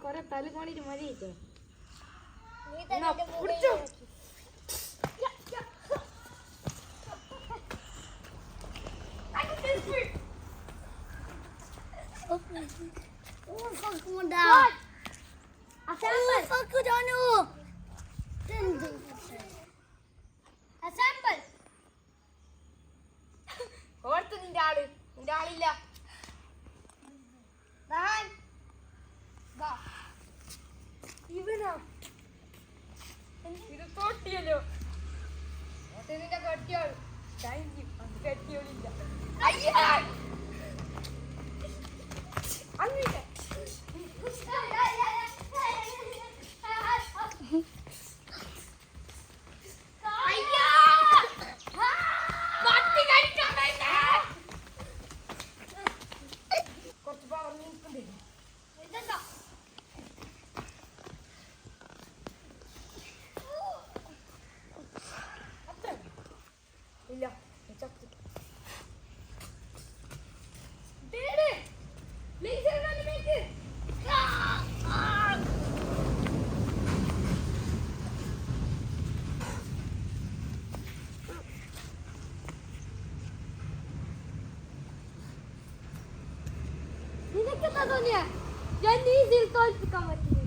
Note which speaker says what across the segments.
Speaker 1: കൊറേ തല കോണിട്ട് മതി ഓർത്ത് നിന്റെ ആളില്ല ഇവനാ ഇത് തോട്ടിയല്ലോ നിന്റെ കെട്ടിയോള് കെട്ടിയോളില്ല അങ്ങനെ ഇല്ല ചത്തു നിനക്കെന്താ തോന്നിയ ഞാൻ ഈസിയിൽ തോൽപ്പിക്കാൻ പറ്റില്ല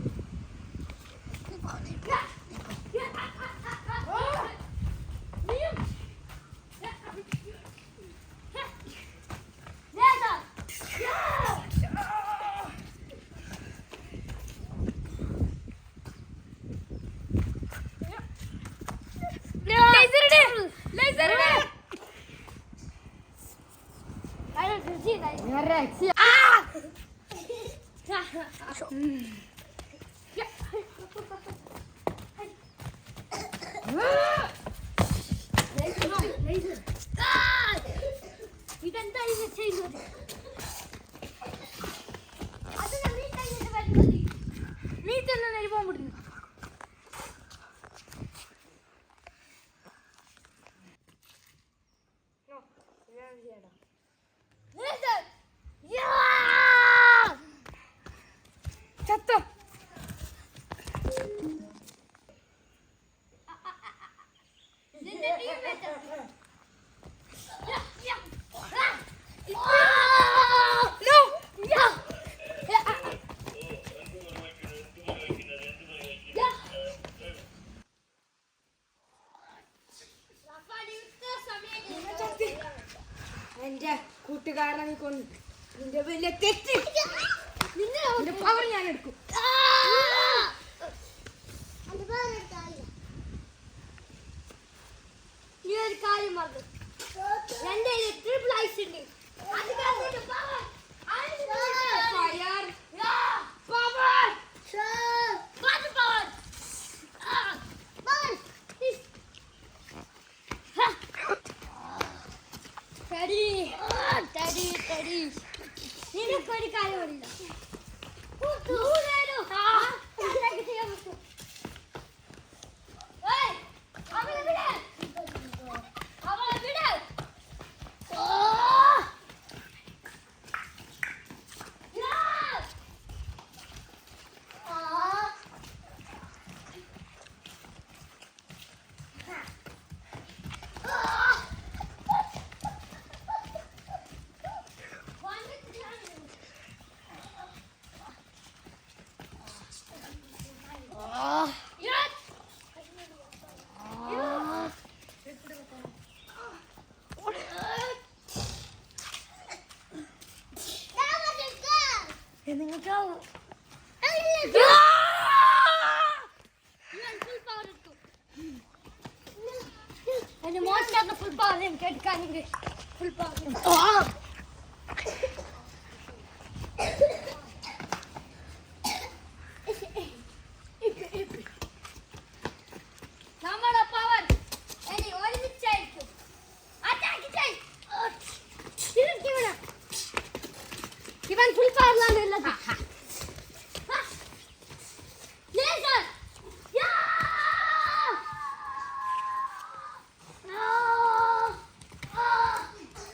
Speaker 1: ഇതെന്താ ഇത് ചെയ്യുന്നത് നീ തന്നെ പോകാൻ പറ്റുന്നു ചത്തോ എന്റെ കൂട്ടുകാരനെ കൊണ്ട് നിന്റെ വലിയ തെറ്റ് നിന്റെ പവർ ഞാൻ എടുക്കും ഈ ഒരു കാര്യം മറന്നു എന്റെ ട്രിപ്പിൾ ഐസ് ഉണ്ട് നിനക്കൊരു കാര്യമില്ല എന്റെ മോശം ഫുൾ പവർ എനിക്ക് എടുക്കാനെങ്കിൽ ഫുൾ പവർ നമ്മുടെ പവർ ഇനി ഒരുമിച്ചായിരിക്കും ഇവൻ ഫുൾ പവറിലാണ് ഉള്ളത്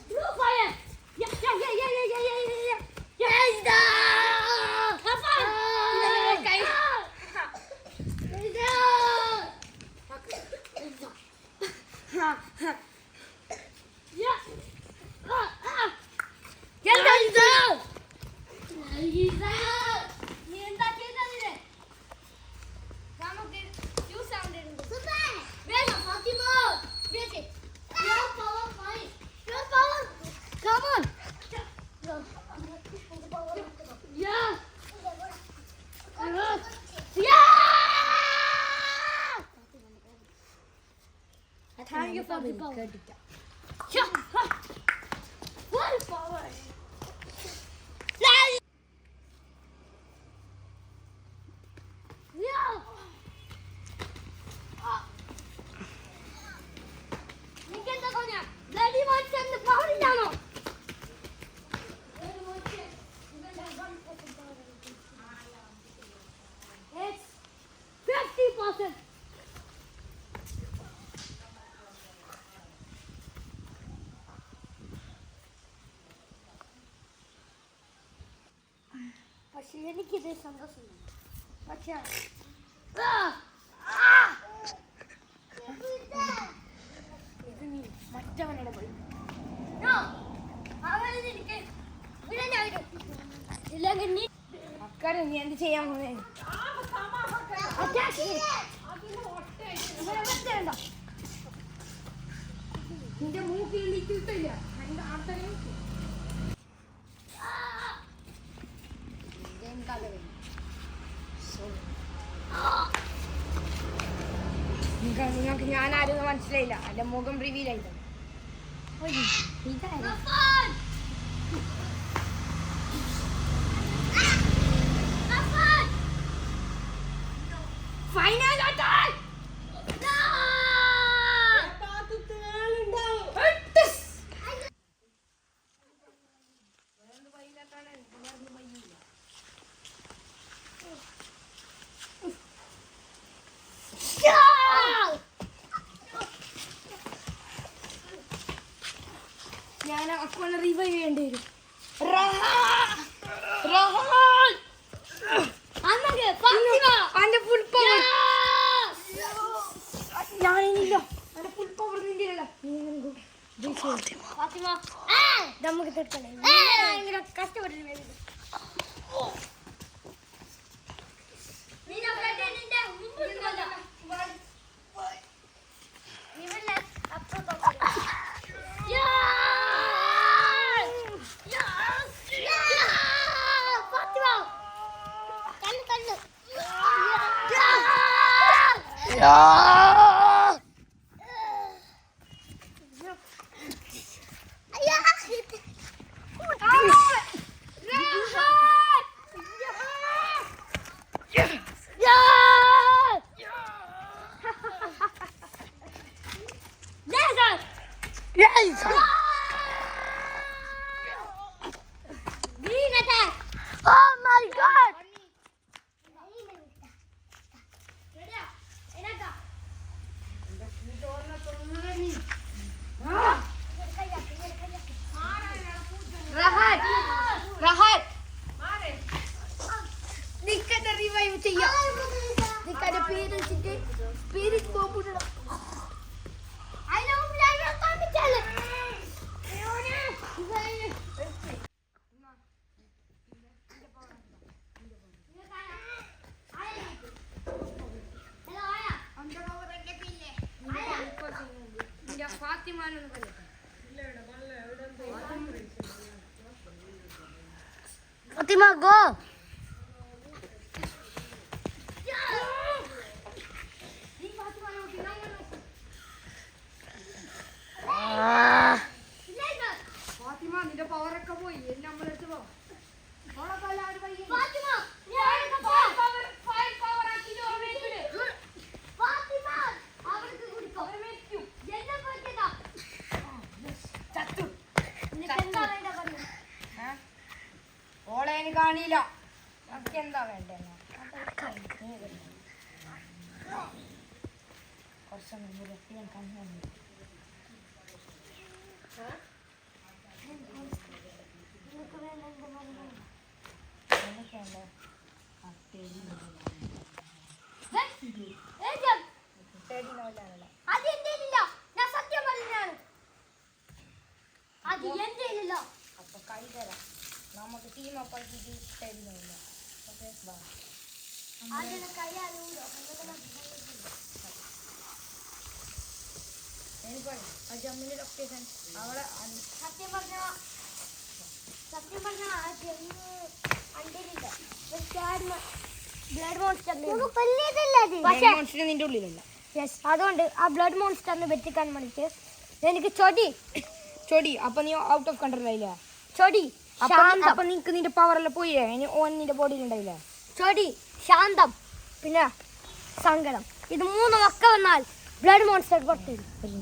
Speaker 1: Blue fire! Yeah! കേട്ടിട്ട പക്ഷെ എനിക്കിത് സന്തോഷമില്ല. പക്ഷെ ഇത് നീ മറ്റവനുടെ പോയി മക്കാരെ നീ എന്ത് ചെയ്യാൻ പോകുന്നേ? നിന്റെ മൂക്കിൽ കിട്ടില്ല. എന്റെ ആർത്തനെ നിങ്ങൾക്ക് ഞാനാരും മനസ്സിലായില്ല. എന്റെ മുഖം റിവീൽ ആയിട്ട് ഞാൻ അക്കൗണ്ട് റിവൈവ് ചെയ്യേണ്ടി വരും. ഞാനില്ല ഫുൾ പവർ നിന്റെയല്ല. നമുക്ക് തീർക്കണേ. കഷ്ടപ്പെട്ടിട്ട് Oh my God! റിവൈവ് ചെയ്യാം. Fatima, go! Fatima, നിന്റെ പവർ ഒക്കെ പോയി. എന്നെ നമ്മളെടുത്ത് പോ. ഓളെ എനിക്ക് കാണില്ല. നമുക്ക് എന്താ വേണ്ടേ? കുറച്ചൊന്നും കണ്ണു അപ്പൊ കൈ തരാം. നമുക്ക് ടീം അപ്പാക്കിട്ട് തരുന്നില്ല. ജമ്മിന്റെ ലൊക്കേഷൻ അവിടെ സത്യം പറഞ്ഞ ബ്ലഡ് മോൺസ്റ്റർ നിന്റെ ഉള്ളിലല്ല.
Speaker 2: യെസ്, അതുകൊണ്ട് ആ ബ്ലഡ് മോൺസ്റ്ററിനെ വെട്ടിക്കാൻ വേണ്ടിയിട്ട് എനിക്ക്
Speaker 1: ചൊടി. അപ്പൊ നീ ഔട്ട് ഓഫ് കൺട്രോൾ ആയില്ലേ?
Speaker 2: ചൊടി,
Speaker 1: അപ്പൊ നിനക്ക് നിന്റെ പവർ എല്ലാം പോയില്ലേ? ഇനി ഓൻ നിന്റെ ബോഡിയിൽ ഉണ്ടായില്ലേ?
Speaker 2: ചൊടി, ശാന്തം, പിന്നെ സങ്കടം, ഇത് മൂന്നും ഒക്കെ വന്നാൽ ബ്ലഡ് മോൺസ്റ്റർ പുറത്തു വരും.